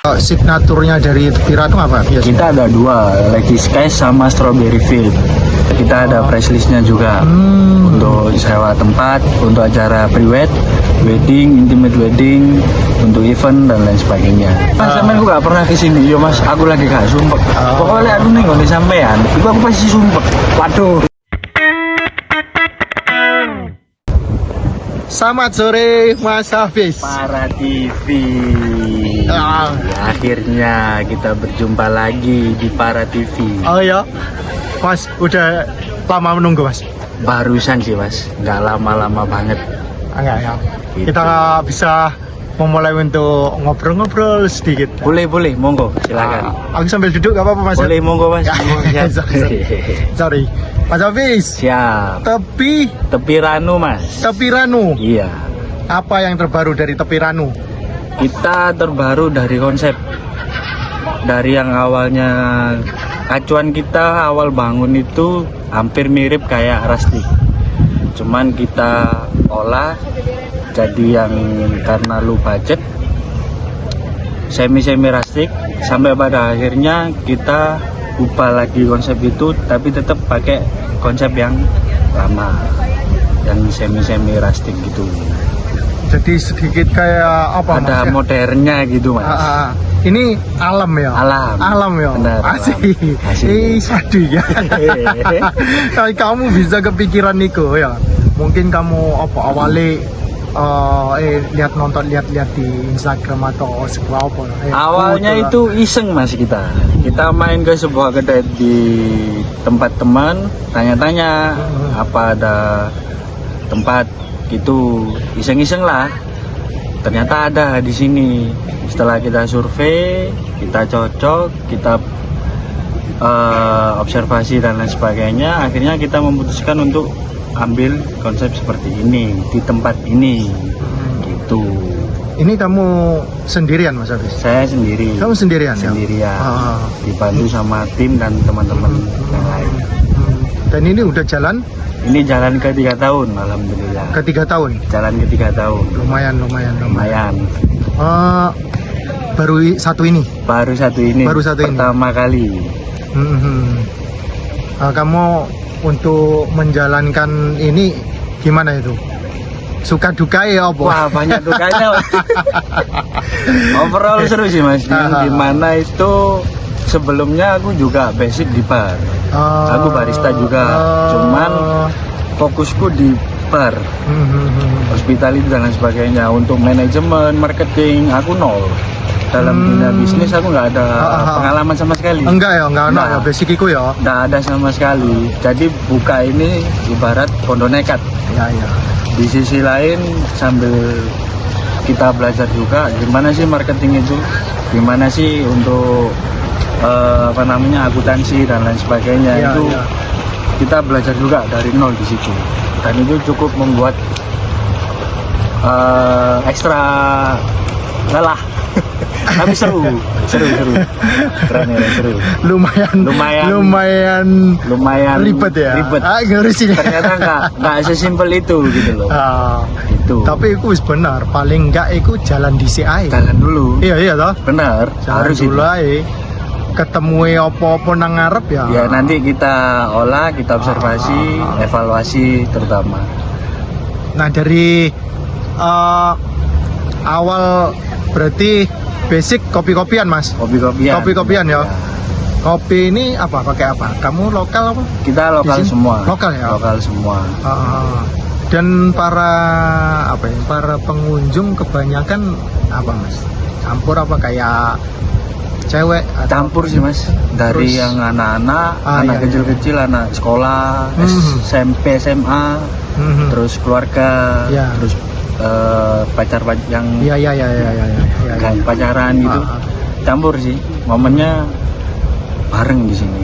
Signaturnya dari Piratu apa? Biasanya? Kita ada dua, Lucky Skies sama Strawberry Field. Kita ada press listnya juga untuk sewa tempat, untuk acara pre-wed, wedding, intimate wedding, untuk event dan lain sebagainya. Mas, sampean aku gak pernah kesini, yo mas, aku lagi gak sumpek. Pokoknya aku nih nggak sampean, itu aku pasti sumpek. Waduh. Selamat sore Mas Hafiz. Para TV. Akhirnya kita berjumpa lagi di Para TV. Oh ya, Mas udah lama menunggu Mas? Barusan sih mas, nggak lama-lama banget. Enggak ya. Gitu. Kita bisa memulai untuk ngobrol-ngobrol sedikit. Boleh, monggo, silakan. Aku sambil duduk gak apa-apa Mas? Boleh, monggo mas. Sorry. Mas Hafiz. Siap. Tepi Ranu mas. Tepi Ranu. Iya. Apa yang terbaru dari Tepi Ranu? Kita terbaru dari konsep. Dari yang awalnya acuan kita awal bangun itu hampir mirip kayak rustic. Cuman kita olah jadi yang karena lu budget semi rustic, sampai pada akhirnya kita ubah lagi konsep itu tapi tetap pakai konsep yang lama, yang semi rustic gitu. Jadi sedikit kayak apa ada Mas? Modernnya gitu mas. Ini alam ya? Alam ya? Benar, Asik. Sadu ya. Kamu bisa kepikiran Niko ya? Mungkin kamu apa awalnya lihat di Instagram atau sebuah apa? Awalnya itu iseng mas, kita main ke sebuah kedai di tempat teman, tanya-tanya apa ada tempat gitu, iseng-iseng lah. Ternyata ada di sini. Setelah kita survei, kita cocok, kita observasi dan lain sebagainya, akhirnya kita memutuskan untuk ambil konsep seperti ini di tempat ini gitu. Ini kamu sendirian Mas Hafiz? Saya sendiri. Kamu sendirian? Sendirian. Dibantu sama tim dan teman-teman yang lain. Dan ini udah jalan? Ini jalan ke 3 tahun, alhamdulillah. Ke 3 tahun? Jalan ke 3 tahun. Lumayan. Baru satu ini? Baru satu ini. Pertama kali. Kamu untuk menjalankan ini gimana itu? Suka duka ya apa? Wah, banyak dukanya. Overall seru sih mas. Dimana itu sebelumnya aku juga basic di bar. Aku barista juga. Cuman fokusku di bar, hospitality dan lain sebagainya. Untuk manajemen, marketing, aku nol. Dalam dunia bisnis aku nggak ada pengalaman sama sekali. Enggak ya, basiciku ya. Nggak ada sama sekali. Jadi buka ini ibarat kondo nekat. Ya. Di sisi lain sambil kita belajar juga gimana sih marketing itu, gimana sih untuk akuntansi dan lain sebagainya. Kita belajar juga dari nol di situ. Dan itu cukup membuat ekstra lelah. Tapi seru. Keren ya, seru. Lumayan ribet ya. Ngurusin. Ternyata nggak sesimpel itu gitu loh. Itu. Tapi itu benar, paling enggak itu jalan di CI. Jalan dulu. Iya toh? Benar. Harus dulu aja. Ketemu apa-apa nang ngarep ya. Ya nanti kita olah, kita observasi, evaluasi terutama. Nah dari awal berarti basic kopi-kopian mas? Kopi-kopian ya. Kopi ini apa? Pakai apa? Kamu lokal apa? Kita lokal semua. Lokal ya? Lokal semua. Dan para pengunjung kebanyakan apa mas? Campur apa kayak cewek? Campur sih mas. Dari yang anak-anak, anak kecil-kecil, anak sekolah, SMP, SMA, terus keluarga, terus pacar yang pacaran gitu. Campur sih, momennya bareng di sini.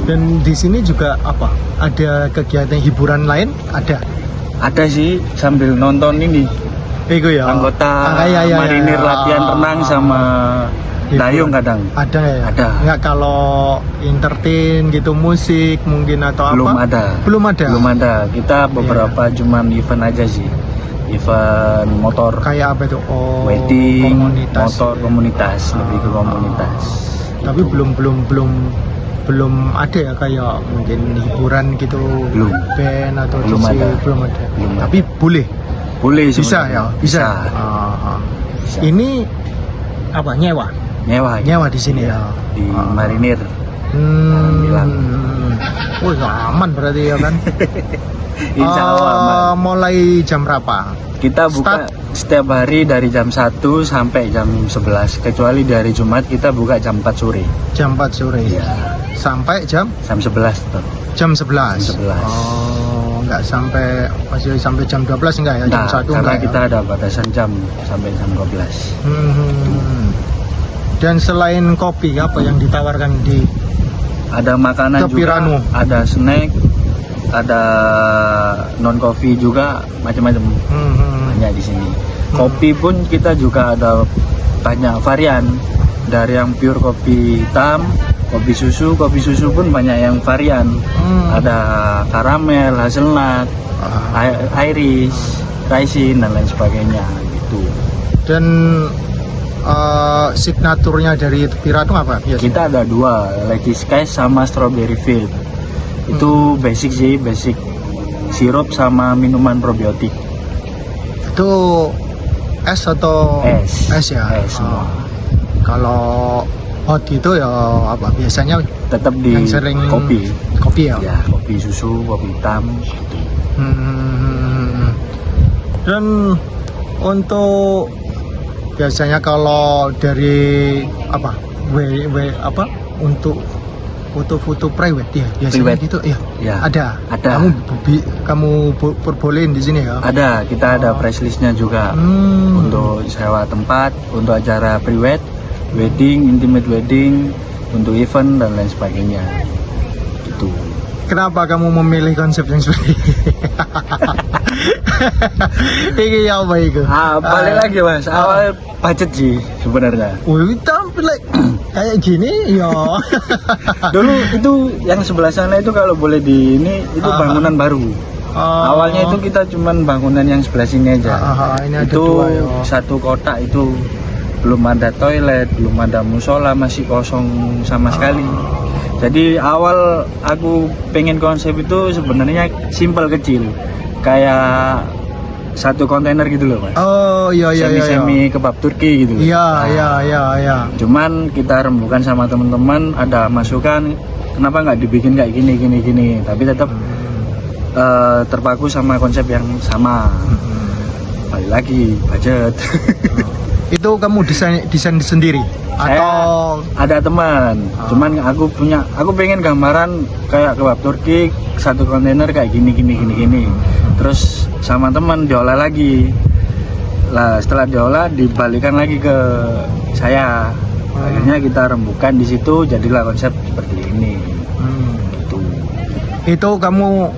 Dan di sini juga apa? Ada kegiatan hiburan lain? Ada sih, sambil nonton ini. Anggota marinir latihan renang sama dayung kadang. Ada ya? Ada. Nggak kalau entertain gitu, musik mungkin atau Belum apa? Belum ada. Kita beberapa cuman event aja sih. event motor, Kayak apa itu? Oh, wedding, komunitas. motor komunitas, lebih ke komunitas. Tapi belum ada ya kayak mungkin hiburan gitu. Belum. Band atau Belum DJ, ada. belum ada. Belum ada. Tapi boleh. Boleh Bisa sebenarnya. ya, bisa. Bisa. Ini apa? Nyewa Nyewa di sini ya. di Marinir. Bilang. Wih, aman berarti ya kan? Insya Allah aman. Mulai jam berapa? Kita buka setiap hari dari jam 1 sampai jam 11, kecuali dari Jumat kita buka jam 4 sore. Jam 4 sore. Iya. Sampai jam 11 tuh. jam 11. Jam 11. Oh, enggak masih sampai jam 12 enggak ya? Jam Nah, 1 karena enggak kita ya? ada batasan jam sampai jam 12. Dan selain kopi, apa yang ditawarkan di Ada makanan Kopi juga, Ranu. ada snack, ada non coffee juga, macam-macam. Banyak di sini. Kopi pun kita juga ada banyak varian, dari yang pure kopi hitam, kopi susu pun banyak yang varian. Ada karamel, hazelnut, iris, raisin dan lain sebagainya gitu. Dan signaturnya dari Piranu apa? Kita ada 2, Lucky Skies sama Strawberry Field. Itu basic sih, basic sirup sama minuman probiotik. Itu es atau Es. Es ya. Es semua. Kalau hot itu ya apa? Biasanya Tetap di yang sering kopi. Kopi ya. Ya, kopi susu, kopi hitam gitu. Dan untuk biasanya kalau dari apa? Apa? Untuk foto-foto private ya biasanya Private. gitu ya. Ya. Ada. Ada. Kamu perbolehin di sini ya. Ada, kita ada price listnya juga. Untuk sewa tempat, untuk acara private, wedding, intimate wedding, untuk event dan lain sebagainya. Itu. Kenapa kamu memilih konsep yang seperti ini? Ini apa itu? Balik lagi Mas, awal budget sih sebenarnya. Wih, tapi kayak gini ya. Dulu itu yang sebelah sana itu kalau boleh di ini itu bangunan baru. Awalnya itu kita cuman bangunan yang sebelah sini aja. Ini ada Itu 2 ya. satu kotak itu belum ada toilet, belum ada musola, masih kosong sama sekali. Jadi awal aku pengen konsep itu sebenarnya simpel kecil, kayak satu kontainer gitu loh Mas. Oh iya. Semi kebab Turki gitu loh. Iya. Cuman kita rembukan sama teman-teman, ada masukan kenapa nggak dibikin kayak gini, tapi tetap terpaku sama konsep yang sama. Balik lagi budget. Itu kamu desain sendiri atau Ada teman, cuman aku pengen gambaran kayak kebab Turki satu kontainer kayak gini. Terus sama teman diolah lagi. Lah setelah diolah dibalikan lagi ke saya. Akhirnya kita rembukan di situ, jadilah konsep seperti ini. Itu kamu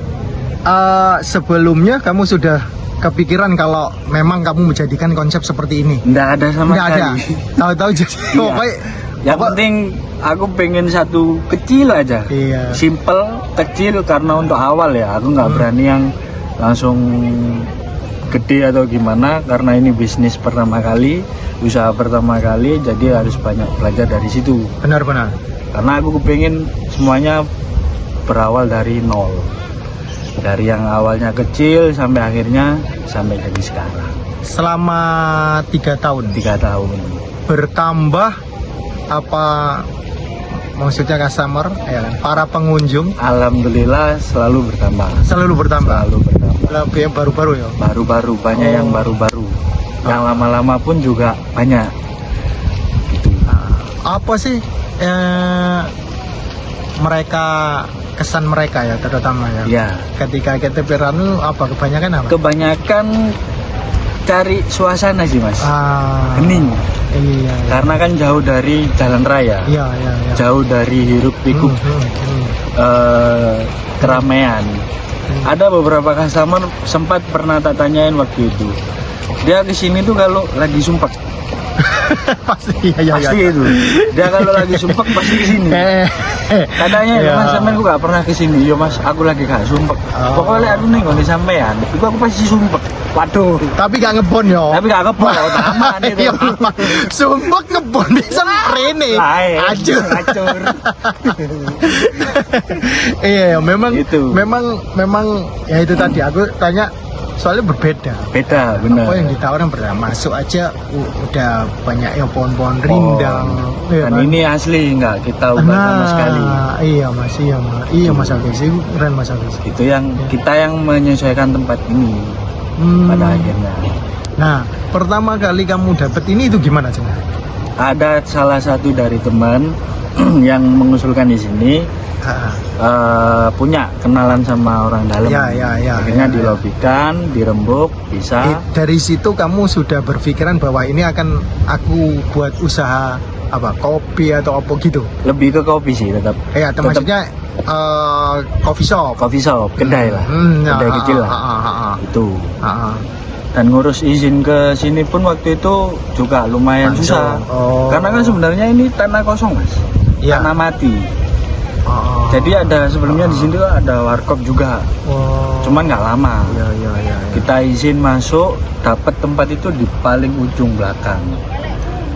sebelumnya kamu sudah kepikiran kalau memang kamu menjadikan konsep seperti ini? Nggak ada sama sekali. Ada. Tahu-tahu jadi pokoknya yang penting aku pengen satu kecil aja. Iya. Simple, kecil karena untuk awal ya. Aku nggak berani yang langsung gede atau gimana karena ini bisnis pertama kali, usaha pertama kali, jadi harus banyak belajar dari situ. Benar-benar. Karena aku pengen semuanya berawal dari nol. Dari yang awalnya kecil sampai akhirnya sampai jadi sekarang. Selama 3 tahun 3 tahun. bertambah apa maksudnya customer ya kan? Para pengunjung Alhamdulillah selalu bertambah. selalu bertambah. Lebih yang baru-baru ya. Baru-baru banyak yang baru-baru. Yang lama-lama pun juga banyak. Gitu. Apa sih kesan mereka ya terutama ya. Ya, Ketika kita Piranu apa kebanyakan apa? kebanyakan cari suasana sih Mas. Hening. Iya. Karena kan jauh dari jalan raya. Iya. Jauh dari hiruk pikuk keramaian. Ada beberapa customer sempat pernah tak tanyain waktu itu. Dia kesini tuh kalau lagi sumpah. Pasti iya Pasti itu. Dia kalau lagi sumpek pasti kesini. Katanya Iya. Mas sampean aku gak pernah kesini. Yo Mas, aku lagi gak sumpek. Oh. Pokoknya aku nih ngomong sampean, itu aku pasti sumpek. Waduh. Tapi gak ngebon yo. Tapi gak kepol, taman itu. Iya, sumpah ngebon bisa rene. Acur. Acur. Iya, memang Itu. memang ya itu tadi aku tanya soalnya berbeda. Beda, benar. Apa yang ditawarin pertama masuk aja udah banyak ya pohon-pohon rindang. Iya Dan kan? ini asli enggak kita ubah sama sekali. Iya mas, iya mas Agus, itu keren mas Agus. Itu yang kita yang menyesuaikan tempat ini pada akhirnya. Nah, pertama kali kamu dapet ini itu gimana sih? Ada salah satu dari teman yang mengusulkan di sini punya kenalan sama orang dalam. Ya. Akhirnya dilobikan, dirembuk, bisa. Dari situ kamu sudah berpikiran bahwa ini akan aku buat usaha apa kopi atau apa gitu? Lebih ke kopi sih tetap. Iya, maksudnya coffee shop. Coffee shop, kedai lah. Kedai kecil lah. Itu. Dan ngurus izin ke sini pun waktu itu juga lumayan susah. Karena kan sebenarnya ini tanah kosong, Mas. Iya. Tanah mati. Jadi ada sebelumnya di sini tuh ada warkop juga. Cuman nggak lama. Iya. Kita izin masuk, dapat tempat itu di paling ujung belakang.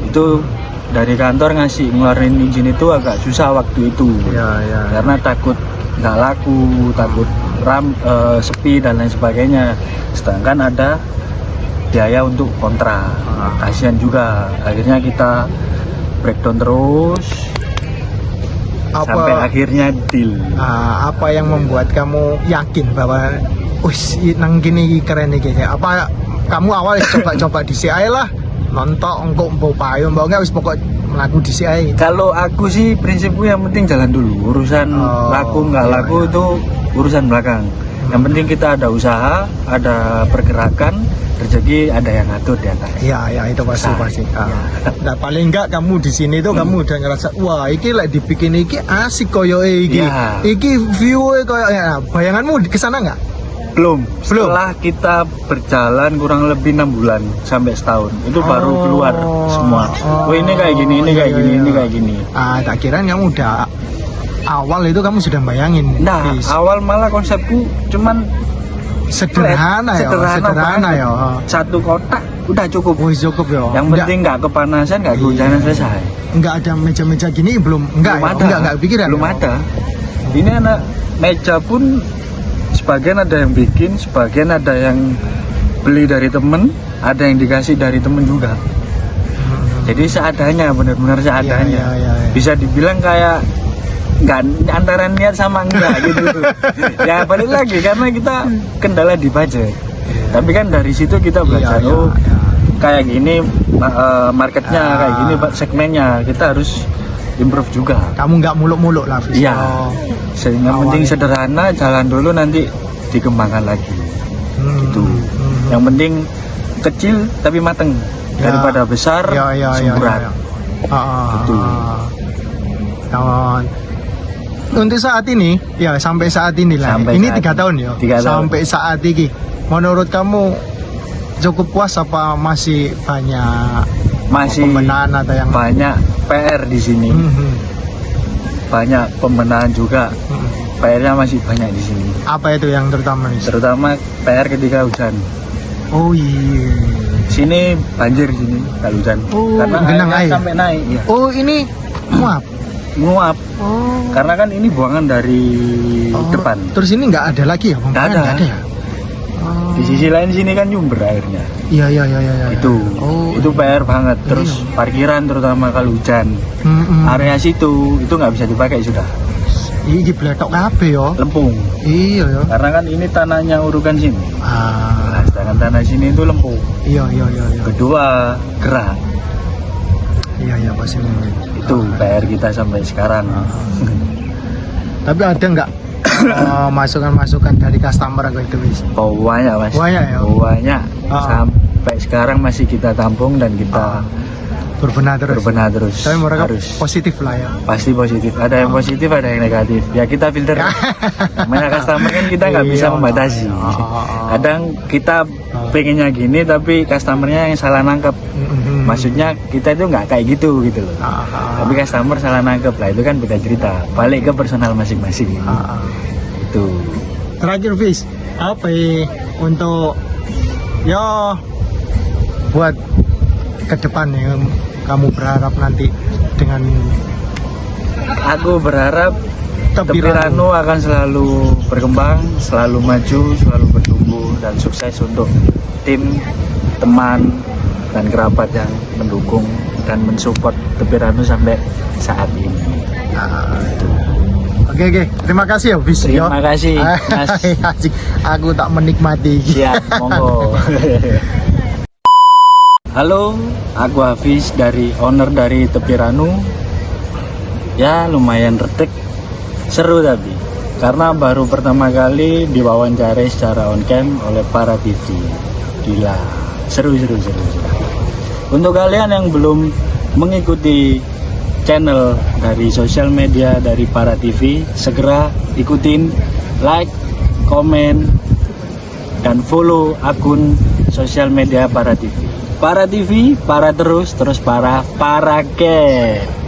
Itu dari kantor ngeluarin izin itu agak susah waktu itu. Iya. Karena takut nggak laku, takut sepi dan lain sebagainya. Sedangkan ada biaya untuk kontrak, kasihan juga. Akhirnya kita breakdown terus sampai akhirnya deal. Apa yang membuat kamu yakin bahwa nang gini keren nih kayaknya? Apa kamu awal coba-coba di CI lah, nonton engkau mau payo, mau nggak wis pokok melaku di CI. Kalau aku sih prinsipku yang penting jalan dulu. Urusan laku nggak laku itu urusan belakang. Yang penting kita ada usaha, ada pergerakan, rezeki ada yang ngatur di atas. Iya itu pasti. Nah paling enggak kamu di sini tuh kamu udah ngerasa wah iki lek dibikin iki asik koyo iki. Iya. Iki view koyo bayanganmu ke sana enggak? Belum. Setelah kita berjalan kurang lebih 6 bulan sampai setahun, itu baru keluar semua. Oh ini kayak gini, ini kayak gini, ini kayak gini. Tak kirain kamu udah awal itu kamu sudah bayangin. Nah, awal malah konsepku cuman sederhana ya. Satu kotak udah cukup. Cukup ya. Yang penting nggak kepanasan, nggak kehujanan, selesai. Enggak ada meja-meja gini belum enggak pikiran. Belum ada. Ini anak meja pun sebagian ada yang bikin, sebagian ada yang beli dari temen, ada yang dikasih dari temen juga. Jadi seadanya, benar-benar seadanya. Bisa dibilang kayak nggak antara niat sama enggak gitu. Ya balik lagi karena kita kendala di budget. Tapi kan dari situ kita belajar kayak gini marketnya, kayak gini segmennya, kita harus improve juga. Kamu nggak muluk-muluk lah. Iya. Sehingga penting sederhana, jalan dulu nanti dikembangkan lagi. Gitu. Yang penting kecil tapi mateng daripada besar semburat. Gitu. Untuk saat ini, ya sampai saat ini lah. Ini 3 tahun ya. 3 tahun. Sampai saat ini, menurut kamu cukup puas apa masih banyak pembenahan atau yang banyak PR di sini? Banyak pembenahan juga. PR-nya masih banyak di sini. Apa itu yang terutama nih? Terutama PR ketika hujan. Oh iya. Sini banjir sini kalau hujan. Karena genang air sampai naik. Ya. Oh ini muap. Nguap. Karena kan ini buangan dari depan. Terus ini nggak ada lagi ya? Nggak ada ya. Di sisi lain sini kan nyumber airnya. Iya. Itu PR banget. Terus parkiran terutama kalau hujan. Area situ itu nggak bisa dipakai sudah. Ini bletok kabeh yo. Lempung. Iya ya. Karena kan ini tanahnya urukan sini. Nah, sedangkan tanah sini itu lempung. Iya. Kedua gerak. Iya pasti mungkin. Itu PR kita sampai sekarang. Tapi ada nggak masukan-masukan dari customer gitu wis? Banyak Mas. Banyak ya. Banyak. Sampai sekarang masih kita tampung dan kita berbenah terus. Tapi mereka harus positif lah ya. Pasti positif. Ada yang positif, ada yang negatif. Ya kita filter. Namanya customer kan kita nggak bisa membatasi. Kadang kita pengennya gini tapi customernya yang salah nangkep. Maksudnya kita itu nggak kayak gitu gitu loh. Tapi customer salah nangkep lah, itu kan beda cerita. Balik ke personal masing-masing. Itu. Terakhir Fis, apa ya untuk ya buat ke depan ya, kamu berharap nanti dengan Aku berharap Tepiranu Tepiranu akan selalu berkembang, selalu maju, selalu bertumbuh dan sukses untuk tim, teman, dan kerabat yang mendukung dan mensupport Tepiranu sampai saat ini. Oke, terima kasih ya Fis. Terima kasih, Mas. Asik. Aku tak menikmati. Siap, monggo. Halo, aku Hafiz dari owner dari Tepiranu. Ya lumayan retek, seru tapi karena baru pertama kali diwawancarai secara on cam oleh Para TV. Gila, seru. Untuk kalian yang belum mengikuti channel dari sosial media dari Para TV, segera ikutin, like, komen, dan follow akun sosial media Para TV. Para TV, para terus para, paraket.